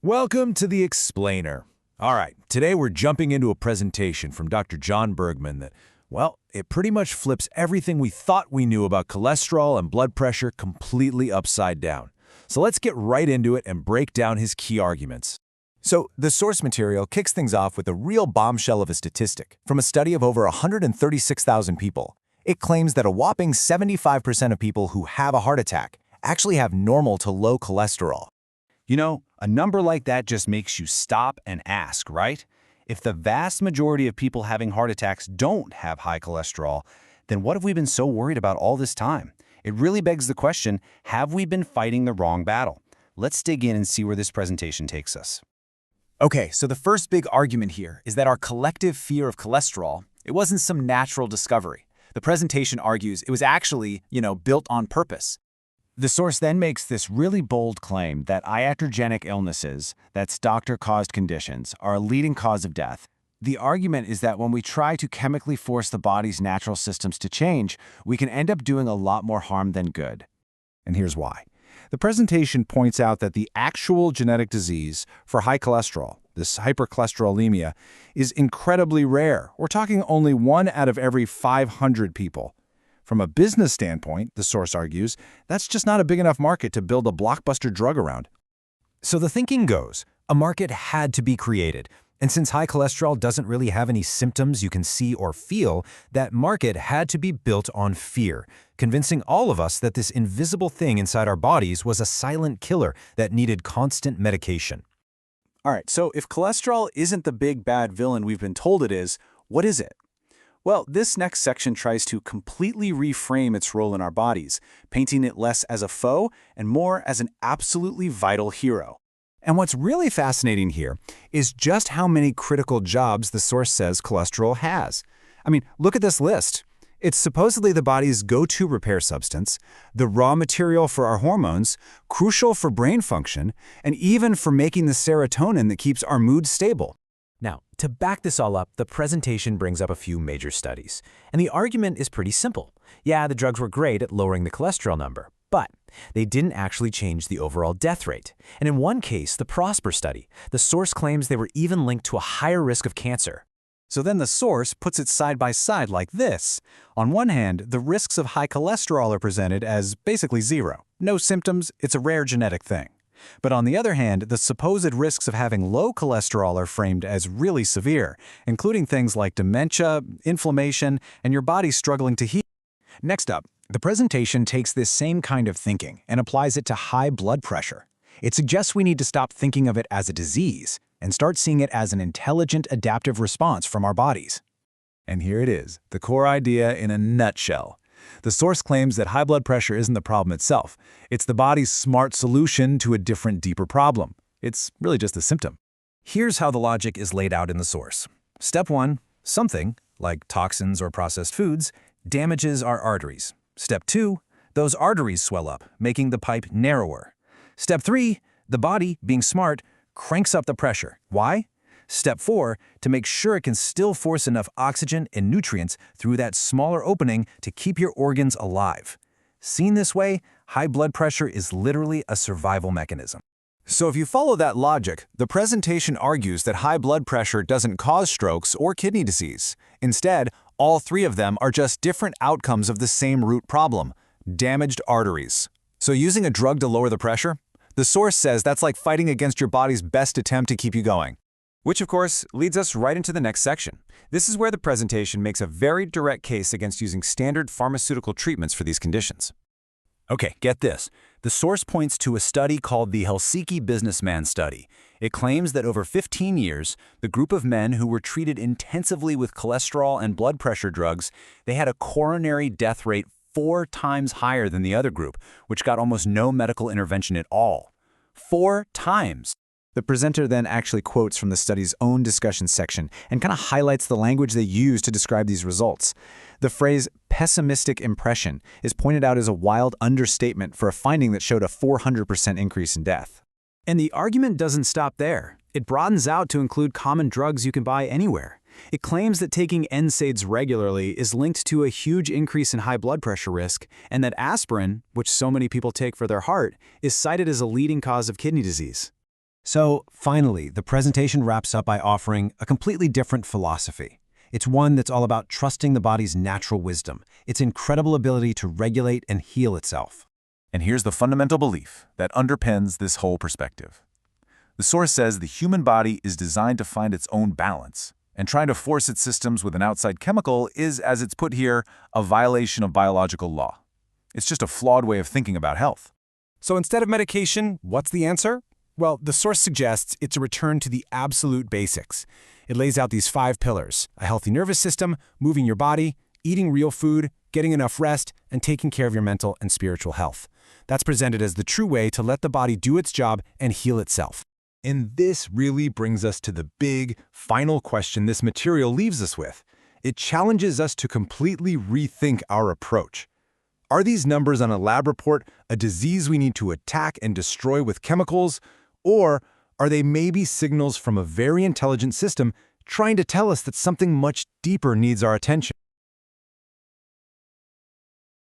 Welcome to the Explainer. All right, today we're jumping into a presentation from Dr. John Bergman that, well, it pretty much flips everything we thought we knew about cholesterol and blood pressure completely upside down. So let's get right into it and break down his key arguments. So the source material kicks things off with a real bombshell of a statistic. From a study of over 136,000 people, it claims that a whopping 75% of people who have a heart attack actually have normal to low cholesterol. You know, a number like that just makes you stop and ask, right? If the vast majority of people having heart attacks don't have high cholesterol, then what have we been so worried about all this time? It really begs the question, have we been fighting the wrong battle? Let's dig in and see where this presentation takes us. Okay, so the first big argument here is that our collective fear of cholesterol, it wasn't some natural discovery. The presentation argues it was actually, built on purpose. The source then makes this really bold claim that iatrogenic illnesses, that's doctor-caused conditions, are a leading cause of death. The argument is that when we try to chemically force the body's natural systems to change, we can end up doing a lot more harm than good. And here's why. The presentation points out that the actual genetic disease for high cholesterol, this hypercholesterolemia, is incredibly rare. We're talking only 1 out of every 500 people. From a business standpoint, the source argues, that's just not a big enough market to build a blockbuster drug around. So the thinking goes, a market had to be created. And since high cholesterol doesn't really have any symptoms you can see or feel, that market had to be built on fear, convincing all of us that this invisible thing inside our bodies was a silent killer that needed constant medication. All right, so if cholesterol isn't the big bad villain we've been told it is, what is it? Well, this next section tries to completely reframe its role in our bodies, painting it less as a foe and more as an absolutely vital hero. And what's really fascinating here is just how many critical jobs the source says cholesterol has. I mean, look at this list. It's supposedly the body's go-to repair substance, the raw material for our hormones, crucial for brain function, and even for making the serotonin that keeps our mood stable. Now, to back this all up, the presentation brings up a few major studies. And the argument is pretty simple. Yeah, the drugs were great at lowering the cholesterol number, but they didn't actually change the overall death rate. And in one case, the Prosper study, the source claims they were even linked to a higher risk of cancer. So then the source puts it side by side like this. On one hand, the risks of high cholesterol are presented as basically zero. No symptoms, it's a rare genetic thing. But on the other hand, the supposed risks of having low cholesterol are framed as really severe, including things like dementia, inflammation, and your body struggling to heal. Next up, the presentation takes this same kind of thinking and applies it to high blood pressure. It suggests we need to stop thinking of it as a disease and start seeing it as an intelligent, adaptive response from our bodies. And here it is, the core idea in a nutshell. The source claims that high blood pressure isn't the problem itself. It's the body's smart solution to a different, deeper problem. It's really just a symptom. Here's how the logic is laid out in the source. Step 1, something, like toxins or processed foods, damages our arteries. Step 2, those arteries swell up, making the pipe narrower. Step 3, the body, being smart, cranks up the pressure. Why? Step 4, to make sure it can still force enough oxygen and nutrients through that smaller opening to keep your organs alive. Seen this way, high blood pressure is literally a survival mechanism. So if you follow that logic, the presentation argues that high blood pressure doesn't cause strokes or kidney disease. Instead, all three of them are just different outcomes of the same root problem: damaged arteries. So using a drug to lower the pressure? The source says that's like fighting against your body's best attempt to keep you going. Which, of course, leads us right into the next section. This is where the presentation makes a very direct case against using standard pharmaceutical treatments for these conditions. Okay, get this. The source points to a study called the Helsinki Businessman Study. It claims that over 15 years, the group of men who were treated intensively with cholesterol and blood pressure drugs, they had a coronary death rate 4 times higher than the other group, which got almost no medical intervention at all. 4 times! The presenter then actually quotes from the study's own discussion section and kind of highlights the language they use to describe these results. The phrase pessimistic impression is pointed out as a wild understatement for a finding that showed a 400% increase in death. And the argument doesn't stop there. It broadens out to include common drugs you can buy anywhere. It claims that taking NSAIDs regularly is linked to a huge increase in high blood pressure risk, and that aspirin, which so many people take for their heart, is cited as a leading cause of kidney disease. So, finally, the presentation wraps up by offering a completely different philosophy. It's one that's all about trusting the body's natural wisdom, its incredible ability to regulate and heal itself. And here's the fundamental belief that underpins this whole perspective. The source says the human body is designed to find its own balance, and trying to force its systems with an outside chemical is, as it's put here, a violation of biological law. It's just a flawed way of thinking about health. So instead of medication, what's the answer? Well, the source suggests it's a return to the absolute basics. It lays out these 5 pillars: a healthy nervous system, moving your body, eating real food, getting enough rest, and taking care of your mental and spiritual health. That's presented as the true way to let the body do its job and heal itself. And this really brings us to the big, final question this material leaves us with. It challenges us to completely rethink our approach. Are these numbers on a lab report a disease we need to attack and destroy with chemicals, or are they maybe signals from a very intelligent system trying to tell us that something much deeper needs our attention?